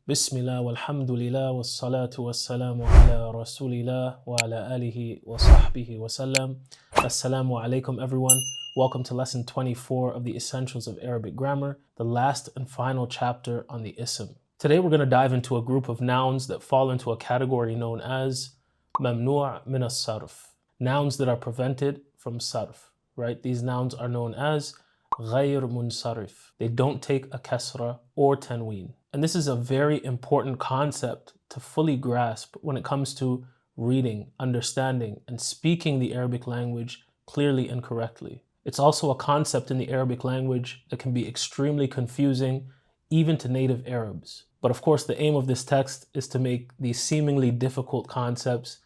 Bismillah walhamdulillah wassalatu wassalamu ala rasulillah wa ala alihi wa sahbihi wa sallam. Assalamu alaikum everyone. Welcome to lesson 24 of the Essentials of Arabic Grammar, the last and final chapter on the ism. Today we're going to dive into a group of nouns that fall into a category known as mamnu' min as-sarf. Nouns that are prevented from sarf, right? These nouns are known as ghayr munsarif. They don't take a kasra or tanween. And this is a very important concept to fully grasp when it comes to reading, understanding, and speaking the Arabic language clearly and correctly. It's also a concept in the Arabic language that can be extremely confusing even to native Arabs. But of course, the aim of this text is to make these seemingly difficult concepts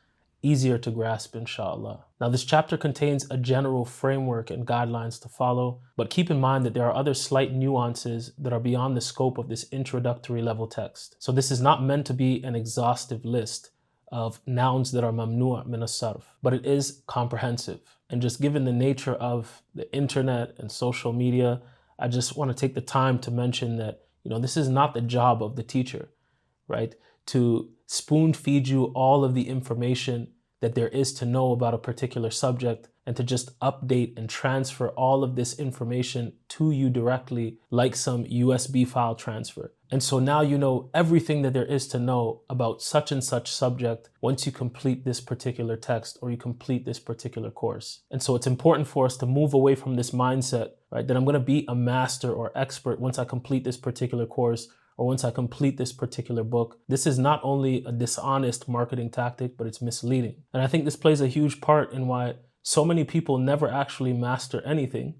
easier to grasp, inshallah. Now, this chapter contains a general framework and guidelines to follow, but keep in mind that there are other slight nuances that are beyond the scope of this introductory level text. So this is not meant to be an exhaustive list of nouns that are mamnu' min as-sarf, but it is comprehensive. And just given the nature of the internet and social media, I just want to take the time to mention that, this is not the job of the teacher, right? To spoon feed you all of the information that there is to know about a particular subject and to just update and transfer all of this information to you directly like some USB file transfer. And so now you know everything that there is to know about such and such subject once you complete this particular text or you complete this particular course. And so it's important for us to move away from this mindset, right? That I'm going to be a master or expert once I complete this particular course or once I complete this particular book. This is not only a dishonest marketing tactic, but it's misleading. And I think this plays a huge part in why so many people never actually master anything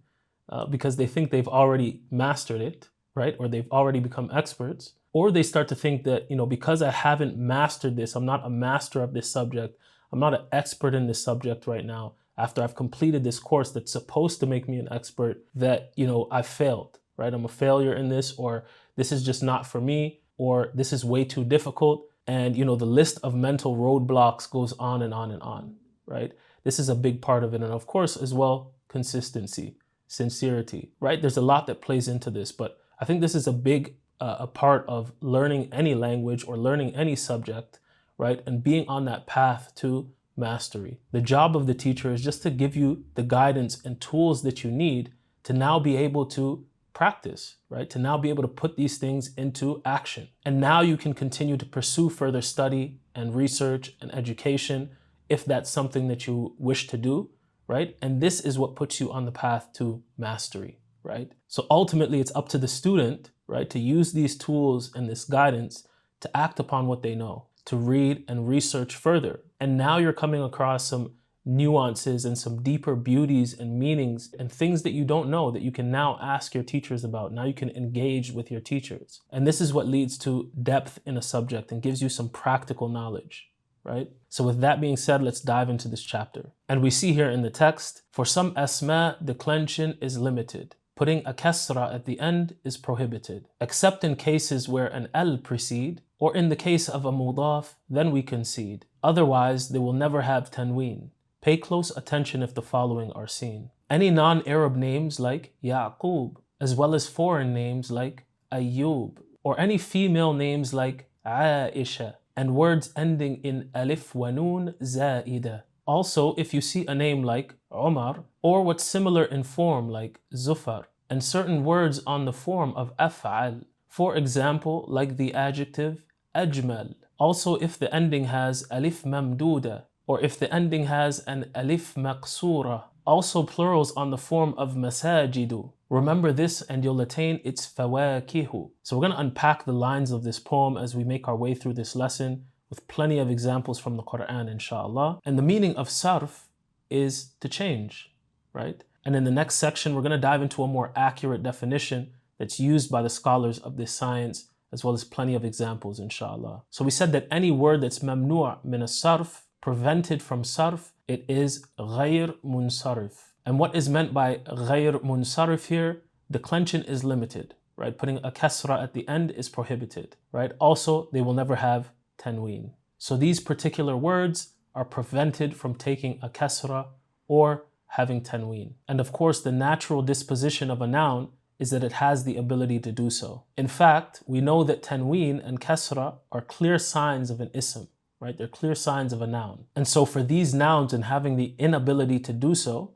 because they think they've already mastered it, right? Or they've already become experts. Or they start to think that, because I haven't mastered this, I'm not a master of this subject, I'm not an expert in this subject right now, after I've completed this course that's supposed to make me an expert, that, I've failed, right? I'm a failure in this, or this is just not for me, or this is way too difficult. And, the list of mental roadblocks goes on and on and on, right? This is a big part of it. And of course, as well, consistency, sincerity, right? There's a lot that plays into this, but I think this is a big a part of learning any language or learning any subject, right? And being on that path to mastery. The job of the teacher is just to give you the guidance and tools that you need to now be able to practice, right? To now be able to put these things into action. And now you can continue to pursue further study and research and education if that's something that you wish to do, right? And this is what puts you on the path to mastery, right? So ultimately it's up to the student, right, to use these tools and this guidance to act upon what they know, to read and research further. And now you're coming across some nuances and some deeper beauties and meanings and things that you don't know that you can now ask your teachers about. Now you can engage with your teachers. And this is what leads to depth in a subject and gives you some practical knowledge, right? So with that being said, let's dive into this chapter. And we see here in the text, for some asma, declension is limited. Putting a kasra at the end is prohibited, except in cases where an al precede, or in the case of a mudaf, then we concede. Otherwise, they will never have tanween. Pay close attention if the following are seen. Any non-Arab names like Yaqub, as well as foreign names like Ayyub, or any female names like Aisha, and words ending in Alif wa Noun Zaida. Also, if you see a name like Umar, or what's similar in form like Zufar, and certain words on the form of Af'al, for example, like the adjective Ajmal. Also, if the ending has Alif Mamduda, or if the ending has an alif maqsura. Also plurals on the form of masajidu. Remember this and you'll attain its fawakihu. So we're going to unpack the lines of this poem as we make our way through this lesson with plenty of examples from the Quran, inshallah. And the meaning of sarf is to change, right? And in the next section, we're going to dive into a more accurate definition that's used by the scholars of this science, as well as plenty of examples, inshallah. So we said that any word that's mamnu' min as-sarf, prevented from sarf, it is ghayr munsarif. And what is meant by ghayr munsarif here? Declension is limited, right? Putting a kasra at the end is prohibited, right? Also, they will never have tanween. So these particular words are prevented from taking a kasra or having tanween. And of course, the natural disposition of a noun is that it has the ability to do so. In fact, we know that tanween and kasra are clear signs of an ism, right? They're clear signs of a noun. And so for these nouns and having the inability to do so,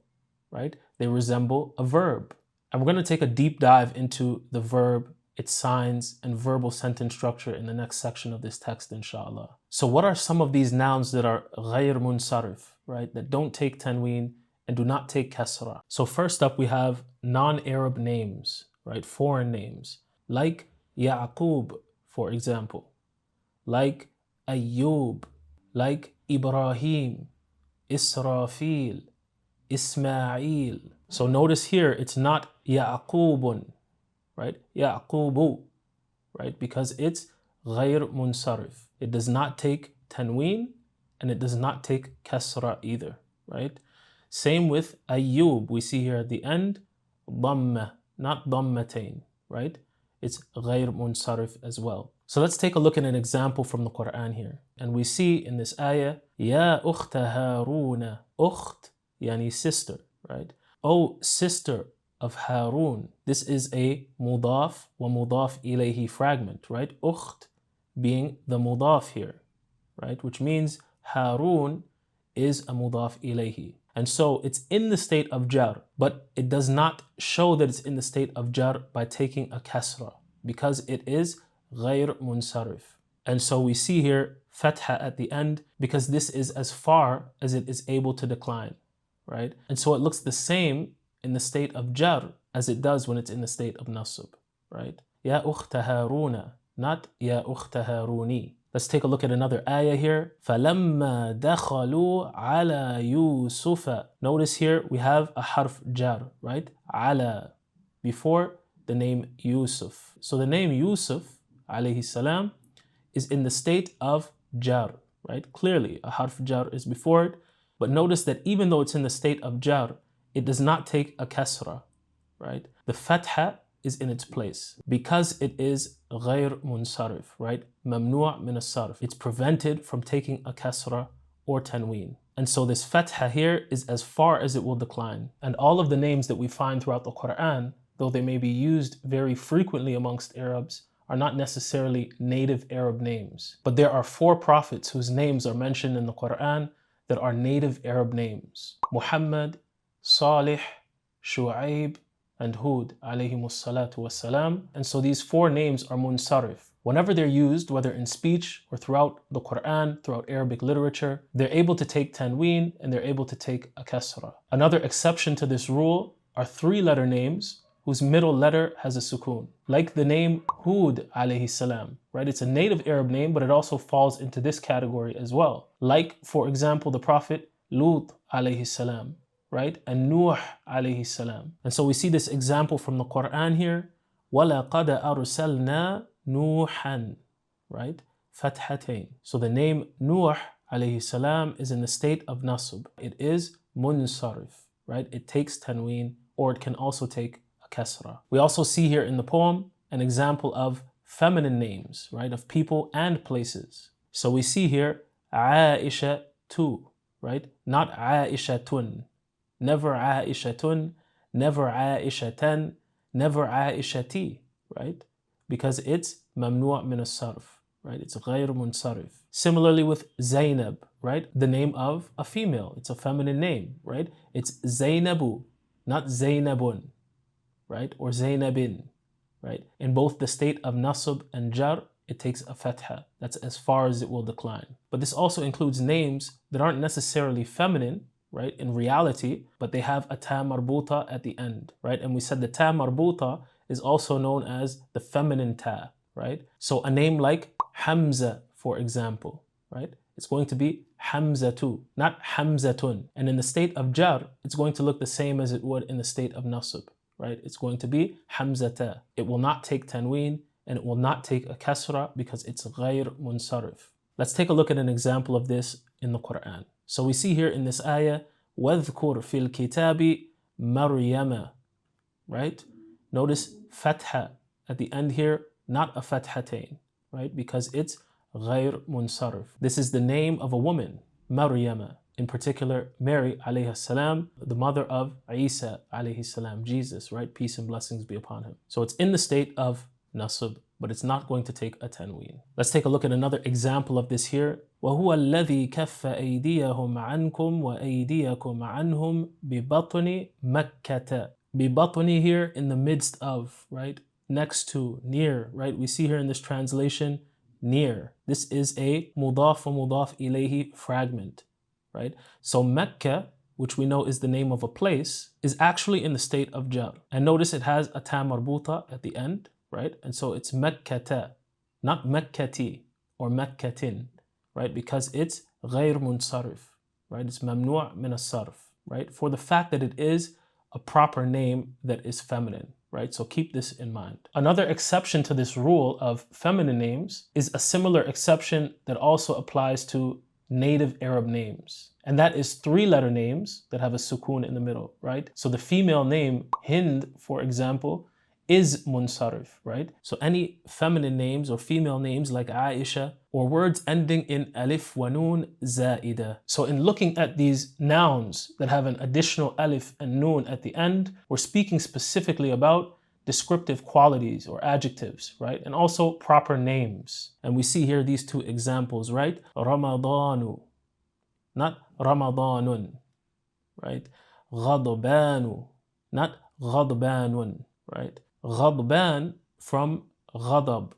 right, they resemble a verb. And we're going to take a deep dive into the verb, its signs, and verbal sentence structure in the next section of this text, inshallah. So what are some of these nouns that are ghayr munsarif, right, that don't take tanween and do not take kasra? So first up, we have non-Arab names, right, foreign names, like Ya'qub, for example, like Ayyub, like Ibrahim, Israfil, Ismail. So notice here, it's not Ya'qubun, right? Ya'qubu, right? Because it's ghayr munsarif. It does not take tanween and it does not take kasra either, right? Same with Ayyub. We see here at the end, dhamma, not dhammatain, right? It's ghayr munsarif as well. So let's take a look at an example from the Quran here. And we see in this ayah, Ya ukhta Haruna, ukht, yani sister, right? Oh, sister of Harun. This is a mudaf wa mudaf ilayhi fragment, right? Ukht being the mudaf here, right? Which means Harun is a mudaf ilayhi. And so it's in the state of jar, but it does not show that it's in the state of jar by taking a kasra, because it is ghayr munsarif. And so we see here fatha at the end, because this is as far as it is able to decline, right? And so it looks the same in the state of jar as it does when it's in the state of nasb, right? Ya ukhta Haruna, not Ya ukhta Haruni. Let's take a look at another ayah here. فَلَمَّا دَخَلُوا عَلَى يُوسُفَ. Notice here we have a harf jar, right? Ala, before the name Yusuf. So the name Yusuf, alayhi salam, is in the state of jar, right? Clearly, a harf jar is before it. But notice that even though it's in the state of jar, it does not take a kasra, right? The fatha is in its place because it is ghayr munsarif, right? Mamnu' min as-sarf. It's prevented from taking a kasra or tanween. And so this fatha here is as far as it will decline. And all of the names that we find throughout the Quran, though they may be used very frequently amongst Arabs, are not necessarily native Arab names. But there are 4 prophets whose names are mentioned in the Quran that are native Arab names: Muhammad, Salih, Shu'aib, and Hud, alayhimus salatu wassalam. And so these 4 names are munsarif. Whenever they're used, whether in speech or throughout the Quran, throughout Arabic literature, they're able to take tanween and they're able to take a kasra. Another exception to this rule are 3-letter names whose middle letter has a sukoon, like the name Hud alayhi salam, right? It's a native Arab name, but it also falls into this category as well. Like, for example, the Prophet Lut alayhi salam, right? And Nuh alayhi salam. And so we see this example from the Quran here. وَلَقَدْ أَرْسَلْنَا نُوحًا, right? Fathatain. So the name Nuh alayhi salam is in the state of nasb. It is munsarif, right? It takes tanween, or it can also take a kasra. We also see here in the poem an example of feminine names, right? Of people and places. So we see here Aisha tu, right? Not Aishatun. Never Aishatun, never Aishatan, never Aishati, right? Because it's mamnu' min as-sarf, right? It's ghayr munsarif. Similarly with Zainab, right? The name of a female. It's a feminine name, right? It's Zainabu, not Zainabun, right? Or Zainabin, right? In both the state of nasb and jar, it takes a fatha. That's as far as it will decline. But this also includes names that aren't necessarily feminine, right, in reality, but they have a ta marbuta at the end, right? And we said the ta marbuta is also known as the feminine ta, right? So a name like Hamza, for example, right? It's going to be Hamzatu, not Hamzatun. And in the state of jar, it's going to look the same as it would in the state of nasb, right? It's going to be Hamzata. It will not take tanween and it will not take a kasra because it's ghayr munsarif. Let's take a look at an example of this in the Quran. So we see here in this ayah, وَاذْكُرْ فِي الْكِتَابِ مَرْيَمَ, right? Notice fatha at the end here, not a fathatain, right? Because it's ghayr munsarif. This is the name of a woman, Maryama, in particular Mary alayhi salam, the mother of Isa alayhi salam, Jesus, right? Peace and blessings be upon him. So it's in the state of nasb, but it's not going to take a tanween. Let's take a look at another example of this here. وَهُوَ الَّذِي كَفَّ أَيْدِيَهُمْ عَنْكُمْ وَأَيْدِيَكُمْ عَنْهُمْ بِبَطْنِ مَكَّةَ. بِبَطْنِ here in the midst of, right? Next to, near, right? We see here in this translation, near. This is a mudaf wa mudaf ilayhi fragment, right? So Mecca, which we know is the name of a place, is actually in the state of jar. And notice it has a ta marbuta at the end, right? And so it's Mekkata, not Mekkati or Mekkatin, right? Because it's غير منصرف, right? It's mamnu' min as-sarf, right? For the fact that it is a proper name that is feminine, right? So keep this in mind. Another exception to this rule of feminine names is a similar exception that also applies to native Arab names. And that is 3-letter names that have a sukoon in the middle, right? So the female name Hind, for example, is munsarif, right? So any feminine names or female names like Aisha or words ending in alif wa noon zaida. So in looking at these nouns that have an additional alif and noon at the end, we're speaking specifically about descriptive qualities or adjectives, right? And also proper names. And we see here these 2 examples, right? Ramadanu, not Ramadanun, right? Ghadbanu, not Ghadbanun, right? Ghadban from ghadab,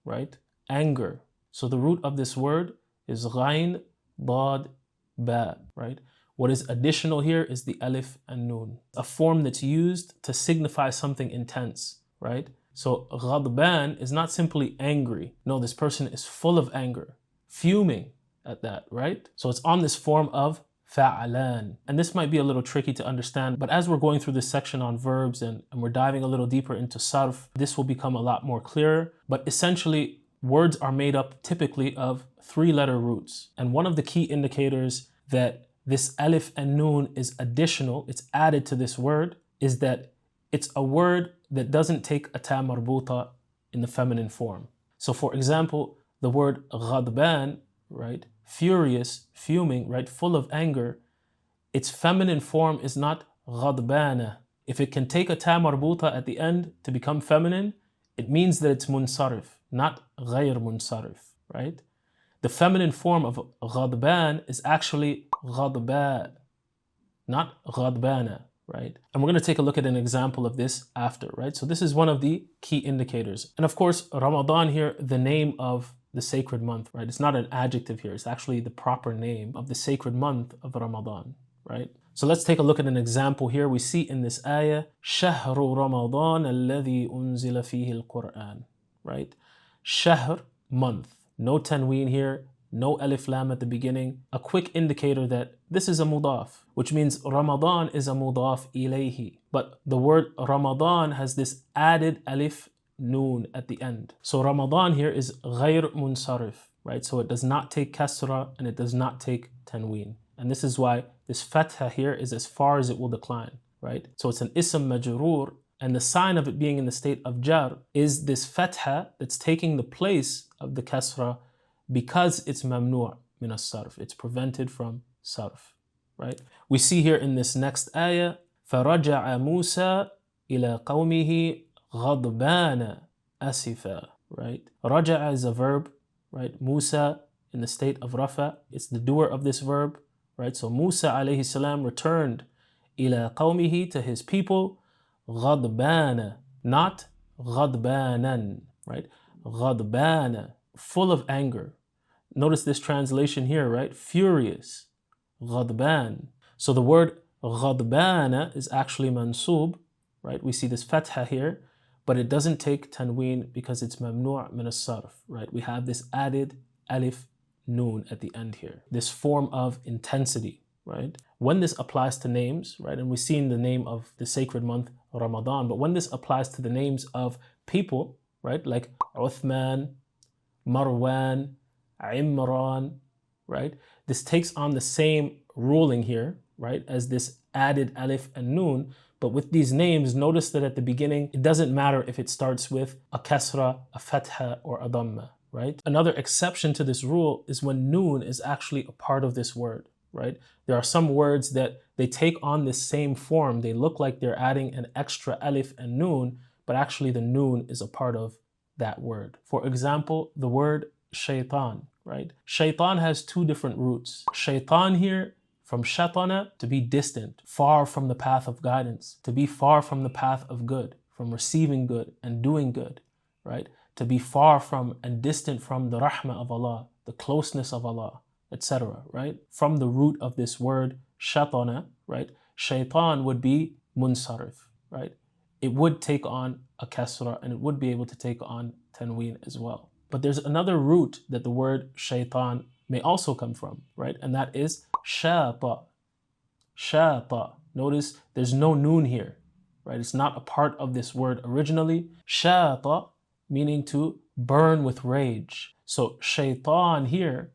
right? Anger. So the root of this word is ghain, dad, ba, right? What is additional here is the alif and noon, a form that's used to signify something intense, right? So ghadban is not simply angry. No, this person is full of anger, fuming at that, right? So it's on this form of fa'alan. And this might be a little tricky to understand, but as we're going through this section on verbs and we're diving a little deeper into sarf, this will become a lot more clear. But essentially, words are made up typically of 3-letter roots. And one of the key indicators that this alif and noon is additional, it's added to this word, is that it's a word that doesn't take a ta marbuta in the feminine form. So for example, the word ghadban, right? Furious, fuming, right? Full of anger. Its feminine form is not ghadbana. If it can take a ta marbuta at the end to become feminine, it means that it's munsarif, not ghayr munsarif, right? The feminine form of ghadban is actually ghadba, not ghadbana, right? And we're going to take a look at an example of this after, right? So this is one of the key indicators. And of course, Ramadan here, the name of the sacred month, right? It's not an adjective here. It's actually the proper name of the sacred month of Ramadan, right? So let's take a look at an example here. We see in this ayah, شهر رمضان الذي أنزل فيه القرآن, right? Shahr, month. No tanween here, no alif lam at the beginning. A quick indicator that this is a mudaf, which means Ramadan is a mudaf ilayhi. But the word Ramadan has this added alif noon at the end. So Ramadan here is غير munsarif, right? So it does not take kasra and it does not take tanween. And this is why this fatha here is as far as it will decline, right? So it's an ism majroor, and the sign of it being in the state of jar is this fatha that's taking the place of the kasra because it's mamnu' min as-sarf. It's prevented from sarf, right? We see here in this next ayah, فَرَجَعَ مُوسَى إِلَى قَوْمِهِ غَضْبَانَ أَسِفًا, right? Raja'a is a verb, right? Musa in the state of rafa, it's the doer of this verb, right? So Musa alayhi salam returned إِلَى قَوْمِهِ to his people, غَضْبَانَ, not غَضْبَانًا, right? غَضْبَانَ, full of anger. Notice this translation here, right? Furious, غَضْبَان. So the word غَضْبَانَ is actually mansub, right? We see this fatha here, but it doesn't take tanween because it's mamnu' min as-sarf, right? We have this added alif noon at the end here, this form of intensity, right? When this applies to names, right? And we've seen the name of the sacred month Ramadan, but when this applies to the names of people, right? Like Uthman, Marwan, Imran, right? This takes on the same ruling here, right? As this added alif and noon. But with these names, notice that at the beginning, it doesn't matter if it starts with a kasra, a fatha, or a dhamma, right? Another exception to this rule is when noon is actually a part of this word, right? There are some words that they take on this same form. They look like they're adding an extra alif and noon, but actually the noon is a part of that word. For example, the word shaitan, right? Shaitan has two different roots. Shaitan here, from shatana, to be distant, far from the path of guidance, to be far from the path of good, from receiving good and doing good, right? To be far from and distant from the rahmah of Allah, the closeness of Allah, etc., right? From the root of this word, shatana, right? Shaitan would be munsarif, right? It would take on a kasra and it would be able to take on tanween as well. But there's another root that the word shaitan may also come from, right? And that is shata. Shata. Notice there's no noon here, right? It's not a part of this word originally. Shata, meaning to burn with rage. So shaitan here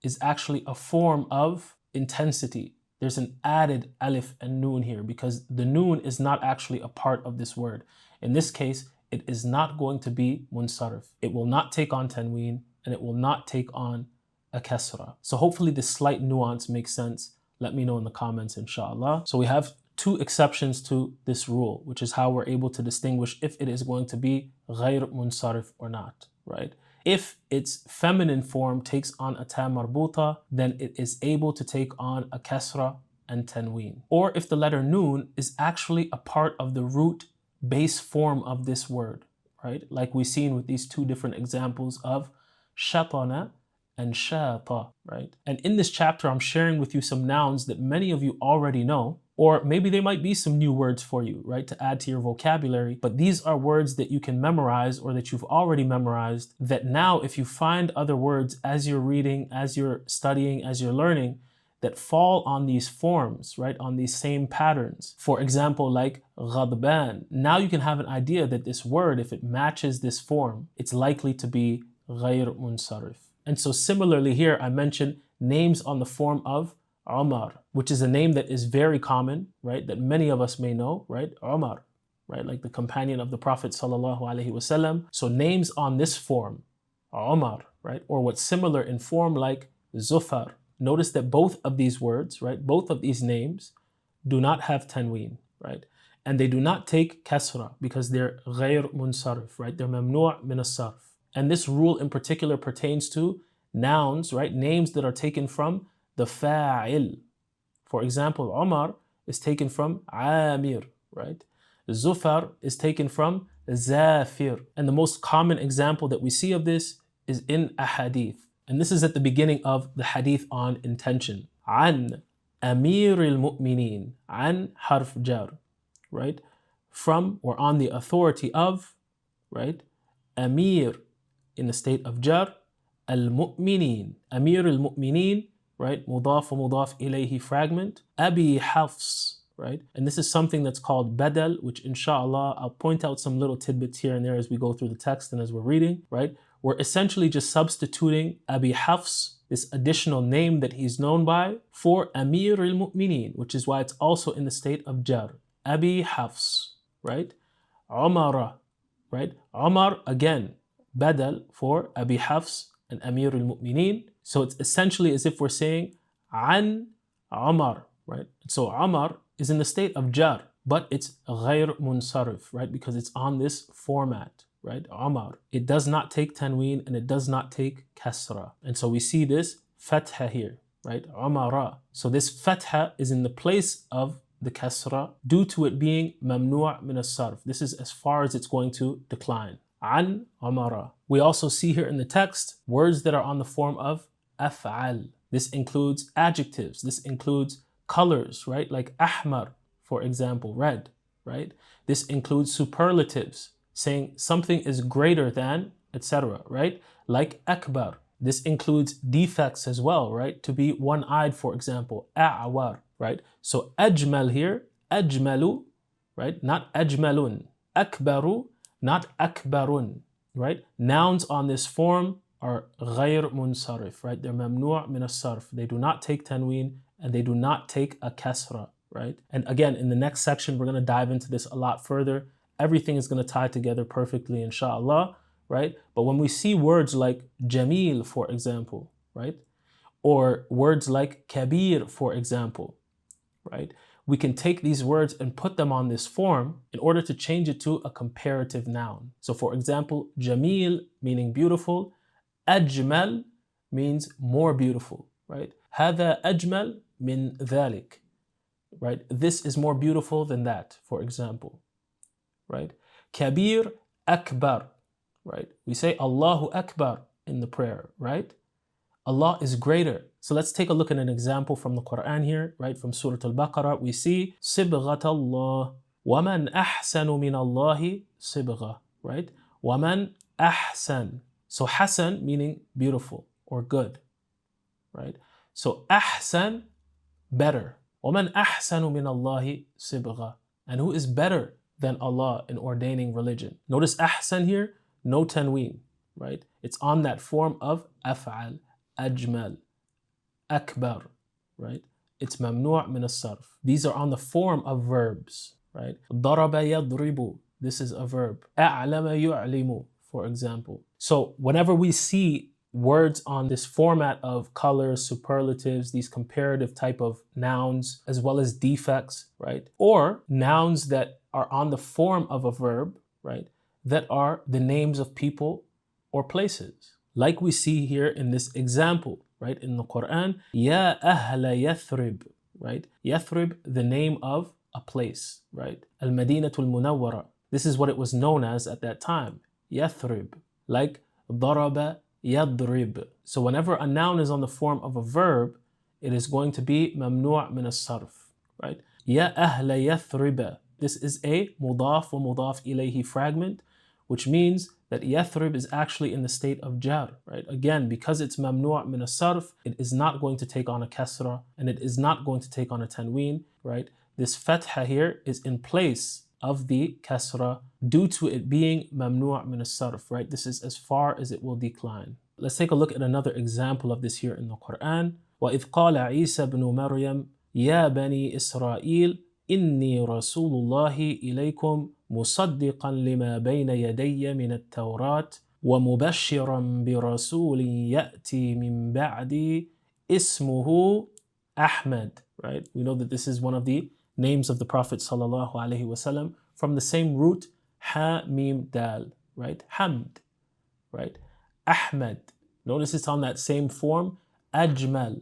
is actually a form of intensity. There's an added alif and noon here because the noon is not actually a part of this word. In this case, it is not going to be munsarif. It will not take on tanween and it will not take on a kasra. So hopefully this slight nuance makes sense. Let me know in the comments, inshallah. So we have two exceptions to this rule, which is how we're able to distinguish if it is going to be ghayr munsarif or not, right? If its feminine form takes on a ta marbuta, then it is able to take on a kasra and tanween. Or if the letter noon is actually a part of the root base form of this word, right? Like we've seen with these two different examples of shatana and shata, right? And in this chapter, I'm sharing with you some nouns that many of you already know, or maybe there might be some new words for you, right, to add to your vocabulary. But these are words that you can memorize or that you've already memorized, that now if you find other words as you're reading, as you're studying, as you're learning, that fall on these forms, right, on these same patterns. For example, like ghadban. Now you can have an idea that this word, if it matches this form, it's likely to be ghayr munsarif. And so similarly here, I mentioned names on the form of Umar, which is a name that is very common, right? That many of us may know, right? Umar, right? Like the companion of the Prophet sallallahu alaihi wasallam. So names on this form, Umar, right? Or what's similar in form like Zufar. Notice that both of these words, right? Both of these names do not have tanween, right? And they do not take kasra because they're ghayr munsarif, right? They're mamnu' min as-sarf. And this rule in particular pertains to nouns, right? Names that are taken from the fa'il. For example, Umar is taken from Amir, right? Zufar is taken from Zafir. And the most common example that we see of this is in a hadith. And this is at the beginning of the hadith on intention. An Amir al-Mu'mineen. An harf jar, right? From or on the authority of, right? Amir in the state of jar. Al-Mu'mineen. Amir al-Mu'mineen, right? Mudaf wa mudaf ilayhi fragment. Abi Hafs, right? And this is something that's called badal, which inshallah, I'll point out some little tidbits here and there as we go through the text and as we're reading, right? We're essentially just substituting Abi Hafs, this additional name that he's known by, for Amir al-Mu'mineen, which is why it's also in the state of jar. Abi Hafs, right? Umara, right? Umar, again, badal for Abi Hafs and Amir al-Mu'mineen. So it's essentially as if we're saying An Umar, right? So Umar is in the state of jar, but it's ghayr munsarif, right? Because it's on this format, right? Umar. It does not take tanween and it does not take kasra. And so we see this fatha here, right? Umara. So this fatha is in the place of the kasra due to it being mamnu' min as-sarf. This is as far as it's going to decline. An Umara. We also see here in the text words that are on the form of af'al. This includes adjectives. This includes colors, right? Like ahmar, for example, red, right? This includes superlatives, saying something is greater than, etc., right? Like akbar. This includes defects as well, right? To be one-eyed, for example, a'war, right? So ajmal here, ajmalu, right? Not ajmalun. Akbaru, not akbarun, right? Nouns on this form are ghayr munsarif, right? They're mamnu' min as-sarf. They do not take tanween and they do not take a kasra, right? And again, in the next section, we're going to dive into this a lot further. Everything is going to tie together perfectly, inshallah, right? But when we see words like jameel, for example, right? Or words like kabir, for example, right? We can take these words and put them on this form in order to change it to a comparative noun. So for example, jamil meaning beautiful, ajmal means more beautiful, right? هذا أجمل من ذلك, right? This is more beautiful than that, for example, right? Kabir, akbar, right? We say Allahu Akbar in the prayer, right? Allah is greater. So let's take a look at an example from the Quran here, right? From Surah Al-Baqarah, we see صِبْغَةَ اللَّهِ وَمَنْ أَحْسَنُ مِنَ اللَّهِ صِبْغَةً, right? وَمَنْ أَحْسَن. So hasan meaning beautiful or good, right? So ahsan, better. وَمَنْ أَحْسَنُ مِنَ اللَّهِ صِبْغَةً. And who is better than Allah in ordaining religion? Notice ahsan here, no tanween, right? It's on that form of af'al, ajmal, akbar, right? It's mamnu' min as-sarf. These are on the form of verbs, right? ضرب يضرب, this is a verb. أعلم يعلم, for example. So whenever we see words on this format of colors, superlatives, these comparative type of nouns, as well as defects, right? Or nouns that are on the form of a verb, right? That are the names of people or places. Like we see here in this example, right? In the Quran, Ya Ahla Yathrib, right? Yathrib, the name of a place, right? Al-Madinatul Munawwara. This is what it was known as at that time, Yathrib. Like Daraba Yadrib. So whenever a noun is on the form of a verb, it is going to be mamnu' min as-sarf, right? Ya Ahla Yathriba. This is a mudaf wa mudaf ilayhi fragment, which means that Yathrib is actually in the state of jar, right? Again, because it's mamnu' min as-sarf, it is not going to take on a kasra, and it is not going to take on a tanween, right? This fatha here is in place of the kasra due to it being mamnu' min as-sarf, right? This is as far as it will decline. Let's take a look at another example of this here in the Quran. وَإِذْ قَالَ عِيسَى بْنُ مَرْيَمَ يَا بَنِي إِسْرَائِيلَ إِنِّي رَسُولُ اللَّهِ إِلَيْكُمْ مُصَدِّقًا لِمَا بَيْنَ يَدَيَّ مِنَ التَّوْرَاةِ وَمُبَشِّرًا بِرَسُولٍ يَأْتِي مِن بَعْدِي اسْمُهُ أَحْمَدُ, right? We know that this is one of the names of the Prophet sallallahu alaihi wasallam from the same root, ha mim dal, right? Hamd, right? Ahmad. Notice it's on that same form, ajmal,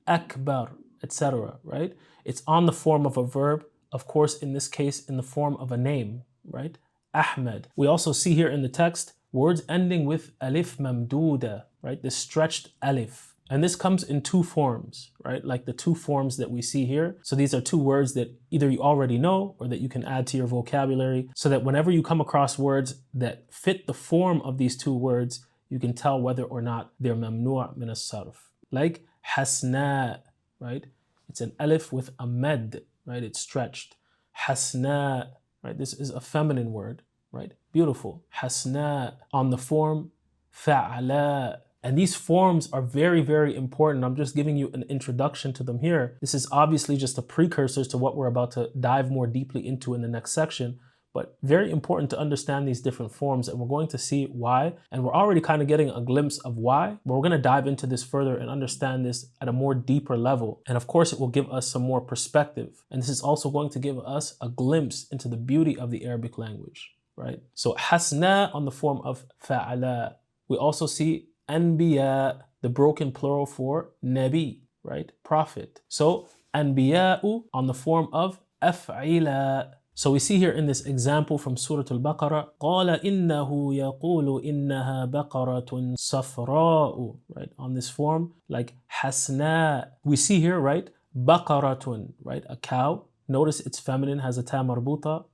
akbar, etc., right? It's on the form of a verb, of course, in this case, in the form of a name, right? Ahmad. We also see here in the text words ending with alif mamduda, right? The stretched alif. And this comes in two forms, right? Like the two forms that we see here. So these are two words that either you already know or that you can add to your vocabulary so that whenever you come across words that fit the form of these two words, you can tell whether or not they're mamnu' min as-sarf. Like hasna, right? It's an alif with a med, right? It's stretched. Hasna, right? This is a feminine word, right? Beautiful. Hasna on the form fa'ala. And these forms are very, very important. I'm just giving you an introduction to them here. This is obviously just a precursor to what we're about to dive more deeply into in the next section, but very important to understand these different forms, and we're going to see why. And we're already kind of getting a glimpse of why, but we're going to dive into this further and understand this at a more deeper level. And of course, it will give us some more perspective. And this is also going to give us a glimpse into the beauty of the Arabic language, right? So hasna on the form of fa'ala. We also see Anbiya, the broken plural for Nabi, right? Prophet. So Anbiya'u on the form of af'ila. So we see here in this example from Surah Al-Baqarah, قَالَ إِنَّهُ يَقُولُ إِنَّهَا بَقَرَةٌ صَفْرَاءُ, right? On this form, like hasna. We see here, right? Baqaratun, right? A cow. Notice it's feminine, has a ta marbuta,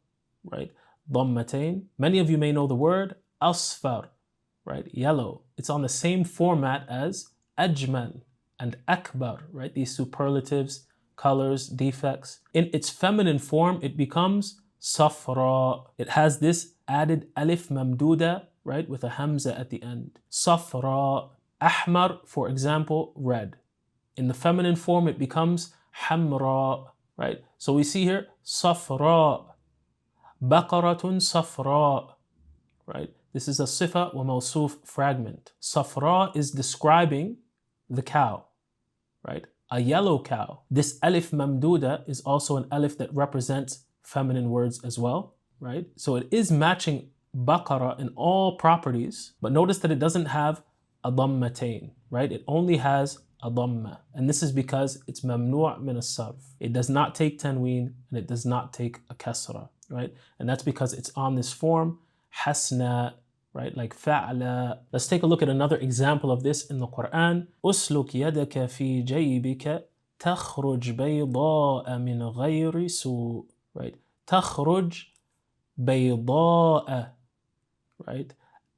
right? Dhammatain. Many of you may know the word asfar, right? Yellow. It's on the same format as ajmal and akbar, right? These superlatives, colors, defects. In its feminine form, it becomes safra. It has this added alif mamduda, right? With a hamza at the end. Safra. Ahmar, for example, red. In the feminine form, it becomes hamra, right? So we see here, safra. Baqaratun safra, right? This is a sifa wa mawsuf fragment. Safra is describing the cow, right? A yellow cow. This alif mamduda is also an alif that represents feminine words as well, right? So it is matching baqara in all properties, but notice that it doesn't have a dhammatain, right? It only has a dhamma. And this is because it's mamnu' min as-sarf. It does not take tanween and it does not take a kasra, right? And that's because it's on this form, hasna, right? Like fa'ala. Let's take a look at another example of this in the Quran. أسلك يدك في جيبك تخرج بيضاء من غير سوء, right? تخرج بيضاء, right?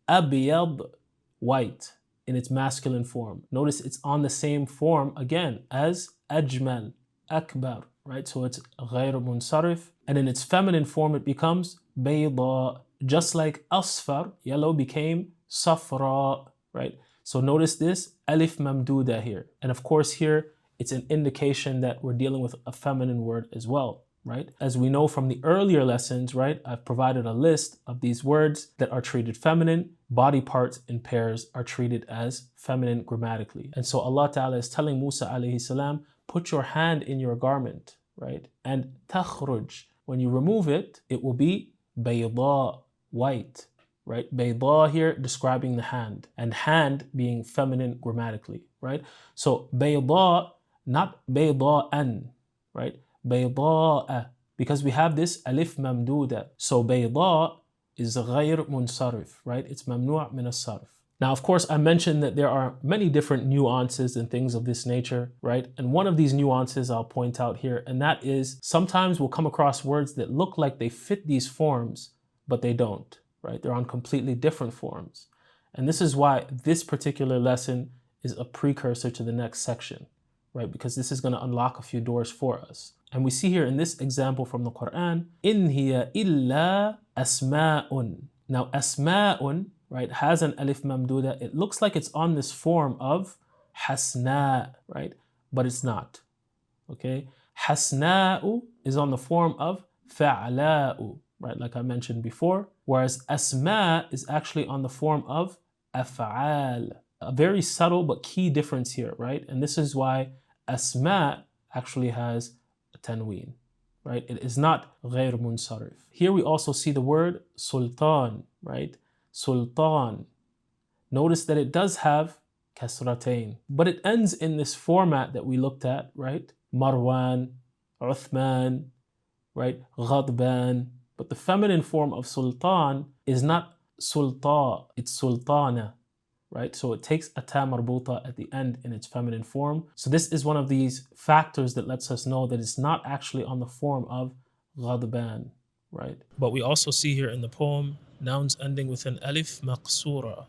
أبيض, white, in its masculine form. Notice it's on the same form again as أجمل, أكبر, right? So it's غير منصرف. And in its feminine form it becomes بيضاء. Just like asfar, yellow, became safra, right? So notice this alif mamduda here. And of course here, it's an indication that we're dealing with a feminine word as well, right? As we know from the earlier lessons, right? I've provided a list of these words that are treated feminine. Body parts in pairs are treated as feminine grammatically. And so Allah Ta'ala is telling Musa alayhi salam, put your hand in your garment, right? And takhruj, when you remove it, it will be bayda, white, right? Bayda here describing the hand, and hand being feminine grammatically, right? So bayda, not bayda'an, right? Bayda'a, because we have this alif mamduda. So bayda is ghayr munsarif, right? It's mamnu' min as-sarf. Now, of course, I mentioned that there are many different nuances and things of this nature, right? And one of these nuances I'll point out here, and that is sometimes we'll come across words that look like they fit these forms, but they don't, right? They're on completely different forms. And this is why this particular lesson is a precursor to the next section, right? Because this is going to unlock a few doors for us. And we see here in this example from the Quran, in hiya illa asma'un. Now, asma'un, right, has an alif mamduda. It looks like it's on this form of hasna, right? But it's not, okay? Hasna'u is on the form of fa'la'u, right, like I mentioned before, whereas asma is actually on the form of af'al. A very subtle but key difference here, right? And this is why asma actually has a tanween, right? It is not غير munsarif. Here we also see the word sultan, right? Sultan. Notice that it does have kasratain, but it ends in this format that we looked at, right? Marwan, Uthman, right? Ghadban. But the feminine form of sultan is not sulta, it's sultana, right? So it takes a ta marbuta at the end in its feminine form. So this is one of these factors that lets us know that it's not actually on the form of ghadban, right? But we also see here in the poem nouns ending with an alif maqsura,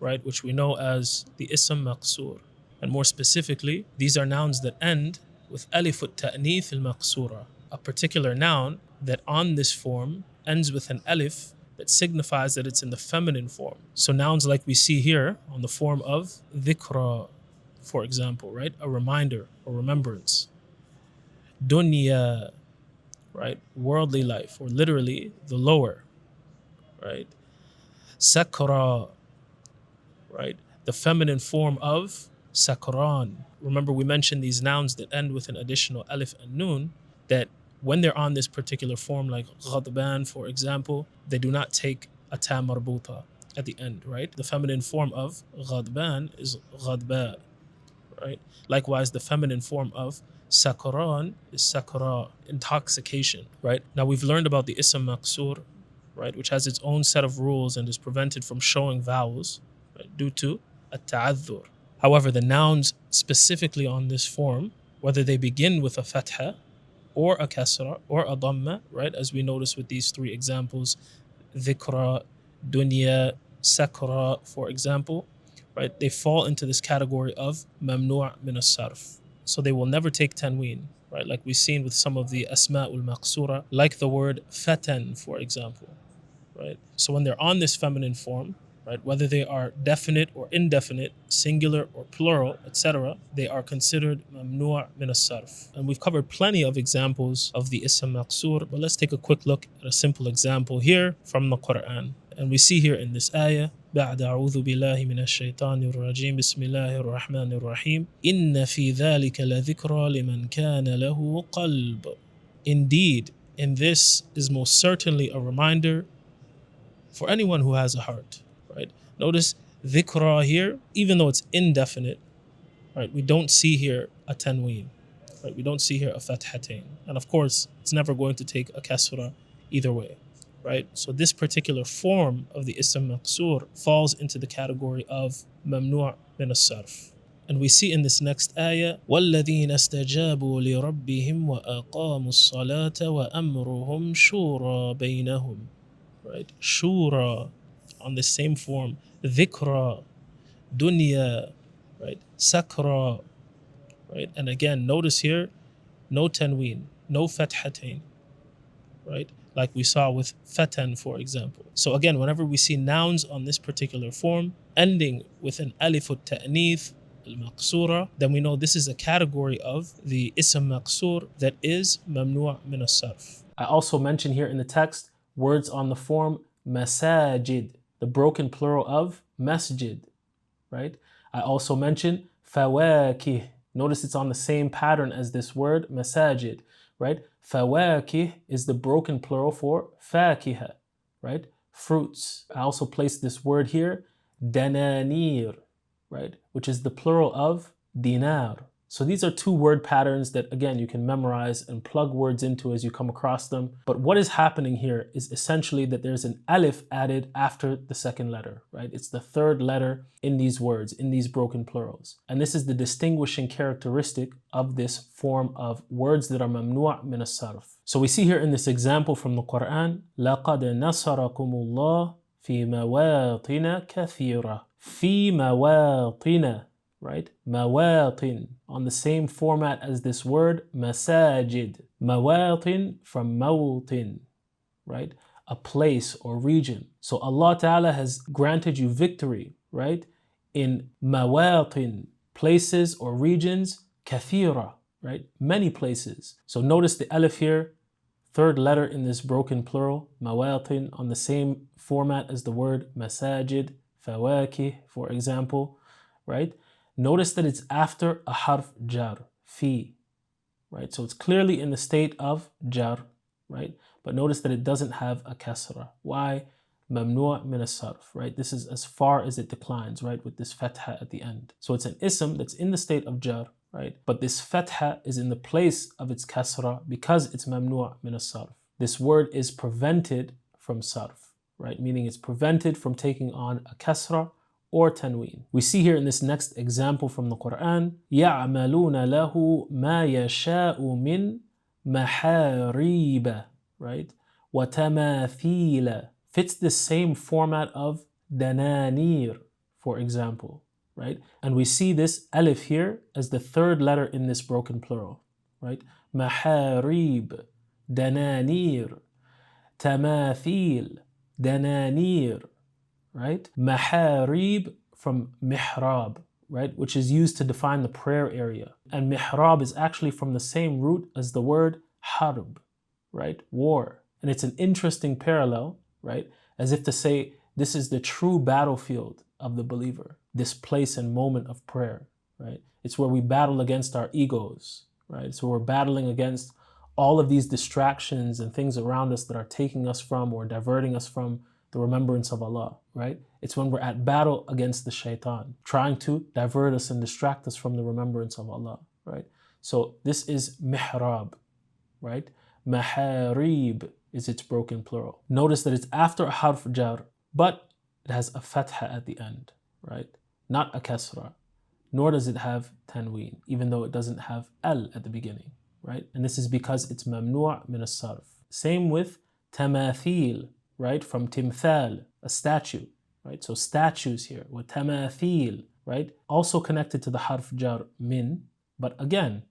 right? Which we know as the ism maqsur. And more specifically, these are nouns that end with alif at-ta'nith al-maqsura, a particular noun that on this form ends with an alif that signifies that it's in the feminine form. So nouns like we see here on the form of dhikra, for example, right? A reminder or remembrance. Dunya, right? Worldly life, or literally the lower, right? Sakra, right? The feminine form of sakran. Remember, we mentioned these nouns that end with an additional alif and nun, that when they're on this particular form, like ghadban, for example, they do not take a ta marbuta at the end, right? The feminine form of ghadban is ghadba, right? Likewise, the feminine form of sakran is sakra, intoxication, right? Now, we've learned about the ism maqsur, right, which has its own set of rules and is prevented from showing vowels, right, due to a ta'adhur. However, the nouns specifically on this form, whether they begin with a fatha or a kasra or a dhamma, right, as we notice with these three examples, dhikra, dunya, sakra, for example, right, they fall into this category of mamnu' min as-sarf. So they will never take tanween, right, like we've seen with some of the asma'ul maqsura, like the word fatan, for example, right? So when they're on this feminine form, right, whether they are definite or indefinite, singular or plural, etc., they are considered mamnu' min as-sarf. And we've covered plenty of examples of the ism maqsur, but let's take a quick look at a simple example here from the Quran. And we see here in this ayah, بعد أعوذ بالله من الشيطان الرجيم بسم الله الرحمن الرحيم إن في ذلك لذكرى لمن كان له قلب. Indeed, in this is most certainly a reminder for anyone who has a heart, right? Notice dhikra here, even though it's indefinite, right? We don't see here a tanween, right? We don't see here a fathatain. And of course, it's never going to take a kasra either way, right? So this particular form of the ism maqsoor falls into the category of mamnu' min as-sarf. And we see in this next ayah, وَالَّذِينَ اسْتَجَابُوا لِرَبِّهِمْ وَأَقَامُوا الصَّلَاةَ وَأَمْرُهُمْ شُورَى بَيْنَهُمْ. Right? Shura, on the same form. Dhikra, dunya, right? Sakra, right? And again, notice here, no tanween, no fathatain, right? Like we saw with fatan, for example. So again, whenever we see nouns on this particular form, ending with an alif al-ta'nith, al-maqsura, then we know this is a category of the ism maqsur that is mamnu' min as-sarf. I also mentioned here in the text words on the form masajid, the broken plural of masjid, right? I also mentioned fawakih. Notice it's on the same pattern as this word masajid, right? Fawakih is the broken plural for fakiha, right? Fruits. I also placed this word here, dananir, right? Which is the plural of dinar. So these are two word patterns that, again, you can memorize and plug words into as you come across them. But what is happening here is essentially that there's an alif added after the second letter, right? It's the third letter in these words, in these broken plurals. And this is the distinguishing characteristic of this form of words that are mamnu' min as-sarf. So we see here in this example from the Quran, لَقَدْ نَصَرَكُمُ اللَّهُ فِي مَوَاطِنَ كَثِيرَةٍ. فِي مَوَاطِنَ. Right? Mawatin, on the same format as this word, masajid. Mawatin from mawtin, right? A place or region. So Allah Ta'ala has granted you victory, right? In mawatin, places or regions, kathira, right? Many places. So notice the alif here, third letter in this broken plural, mawatin, on the same format as the word masajid, fawakih, for example, right? Notice that it's after a harf jar, fi, right? So it's clearly in the state of jar, right? But notice that it doesn't have a kasra. Why? Mamnu' min as-sarf, right? This is as far as it declines, right? With this fatha at the end. So it's an ism that's in the state of jar, right? But this fatha is in the place of its kasra because it's mamnu' min as-sarf. This word is prevented from sarf, right? Meaning it's prevented from taking on a kasra or tanween. We see here in this next example from the Quran, يَعْمَلُونَ لَهُ مَا يَشَاءُ مِن مَحَارِيبَ, right? وَتَمَاثِيلَ. Fits the same format of dananir, for example, right? And we see this alif here as the third letter in this broken plural, right? Maharib, dananir, tamathil, dananir, right? Maharib from mihrab, right? Which is used to define the prayer area. And mihrab is actually from the same root as the word harb, right? War. And it's an interesting parallel, right? As if to say, this is the true battlefield of the believer, this place and moment of prayer, right? It's where we battle against our egos, right? So we're battling against all of these distractions and things around us that are taking us from or diverting us from the remembrance of Allah, right? It's when we're at battle against the shaitan, trying to divert us and distract us from the remembrance of Allah, right? So this is mihrab, right? Maharib is its broken plural. Notice that it's after a harf jar, but it has a fatha at the end, right? Not a kasra, nor does it have tanween, even though it doesn't have al at the beginning, right? And this is because it's mamnu' min as-sarf. Same with tamathil, right? From timthal, a statue, right? So statues here, with tamathil, right? Also connected to the harf jar min, but again,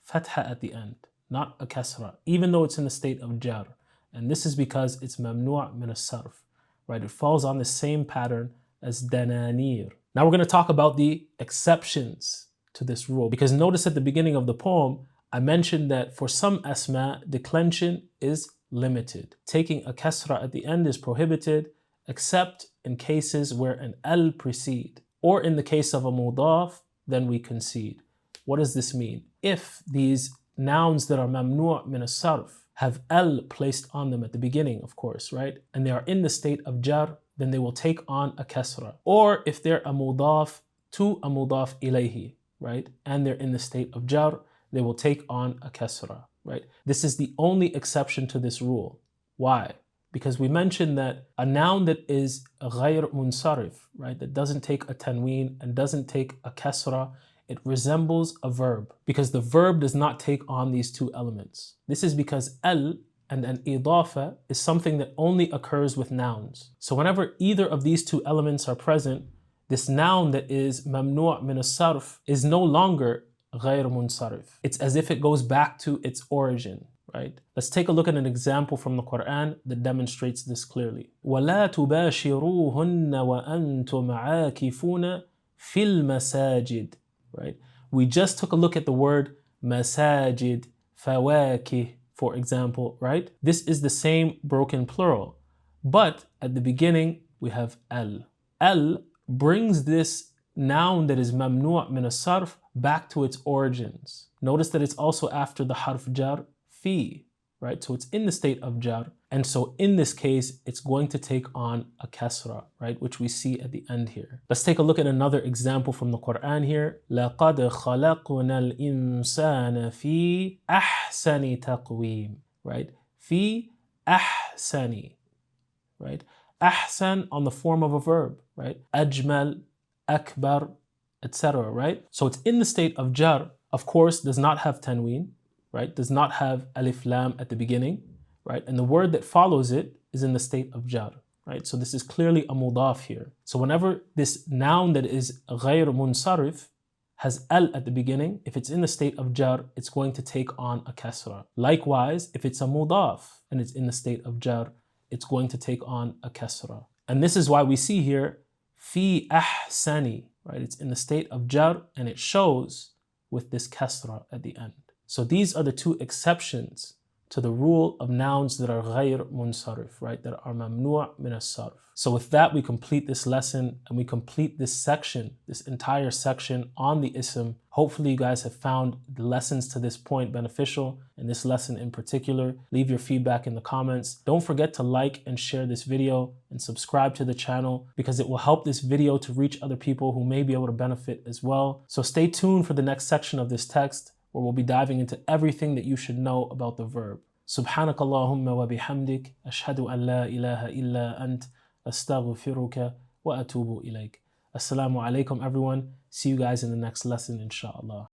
fatha at the end, not a kasra, even though it's in the state of jar. And this is because it's mamnu' min as-sarf, right? It falls on the same pattern as dananir. Now we're going to talk about the exceptions to this rule, because notice at the beginning of the poem, I mentioned that for some asma, declension is limited. Taking a kasra at the end is prohibited, except in cases where an al precede, or in the case of a mudaf, then we concede. What does this mean? If these nouns that are mamnu' min as-sarf have al placed on them at the beginning, of course, right? And they are in the state of jar, then they will take on a kasra. Or if they're a mudaf to a mudaf ilayhi, right? And they're in the state of jar, they will take on a kasra, right? This is the only exception to this rule. Why? Because we mentioned that a noun that is ghayr munsarif, right? That doesn't take a tanween and doesn't take a kasra, it resembles a verb because the verb does not take on these two elements. This is because al and an idafa is something that only occurs with nouns. So whenever either of these two elements are present, this noun that is mamnu' min as-sarf is no longer ghayr munsarif. It's as if it goes back to its origin, right? Let's take a look at an example from the Quran that demonstrates this clearly. وَلَا تُبَاشِرُوهُنَّ وَأَنْتُمْ عَاكِفُونَ فِي الْمَسَاجِدِ. Right? We just took a look at the word masajid, fawakih, for example, right? This is the same broken plural, but at the beginning we have al. Al brings this noun that is mamnu' min as-sarf back to its origins. Notice that it's also after the harf jar, fi, right? So it's in the state of jar. And so in this case, it's going to take on a kasra, right? Which we see at the end here. Let's take a look at another example from the Quran here. لَقَدْ خَلَقْنَا الْإِنسَانَ فِي أَحْسَنِ تَقْوِيمٍ. Right? فِي أَحْسَنِ. Right? أحسن on the form of a verb, right? أجمل, أكبر, etc. Right? So it's in the state of jar, of course, does not have tanween, right? Does not have alif lam at the beginning, right? And the word that follows it is in the state of jar, right? So this is clearly a mudaf here. So whenever this noun that is ghayr munsarif has al at the beginning, if it's in the state of jar, it's going to take on a kasra. Likewise, if it's a mudaf and it's in the state of jar, it's going to take on a kasra. And this is why we see here fi ahsani, right? It's in the state of jar and it shows with this kasra at the end. So these are the two exceptions to the rule of nouns that are ghayr munsarif, right? That are mamnu' min as-sarf. So with that, we complete this lesson and we complete this section, this entire section on the ism. Hopefully you guys have found the lessons to this point beneficial, and this lesson in particular. Leave your feedback in the comments. Don't forget to like and share this video and subscribe to the channel because it will help this video to reach other people who may be able to benefit as well. So stay tuned for the next section of this text, where we'll be diving into everything that you should know about the verb. سبحانك اللهم وبحمدك أشهد أن لا إله إلا أنت أستغفرك وأتوب إليك. Assalamu alaikum everyone. See you guys in the next lesson inshallah.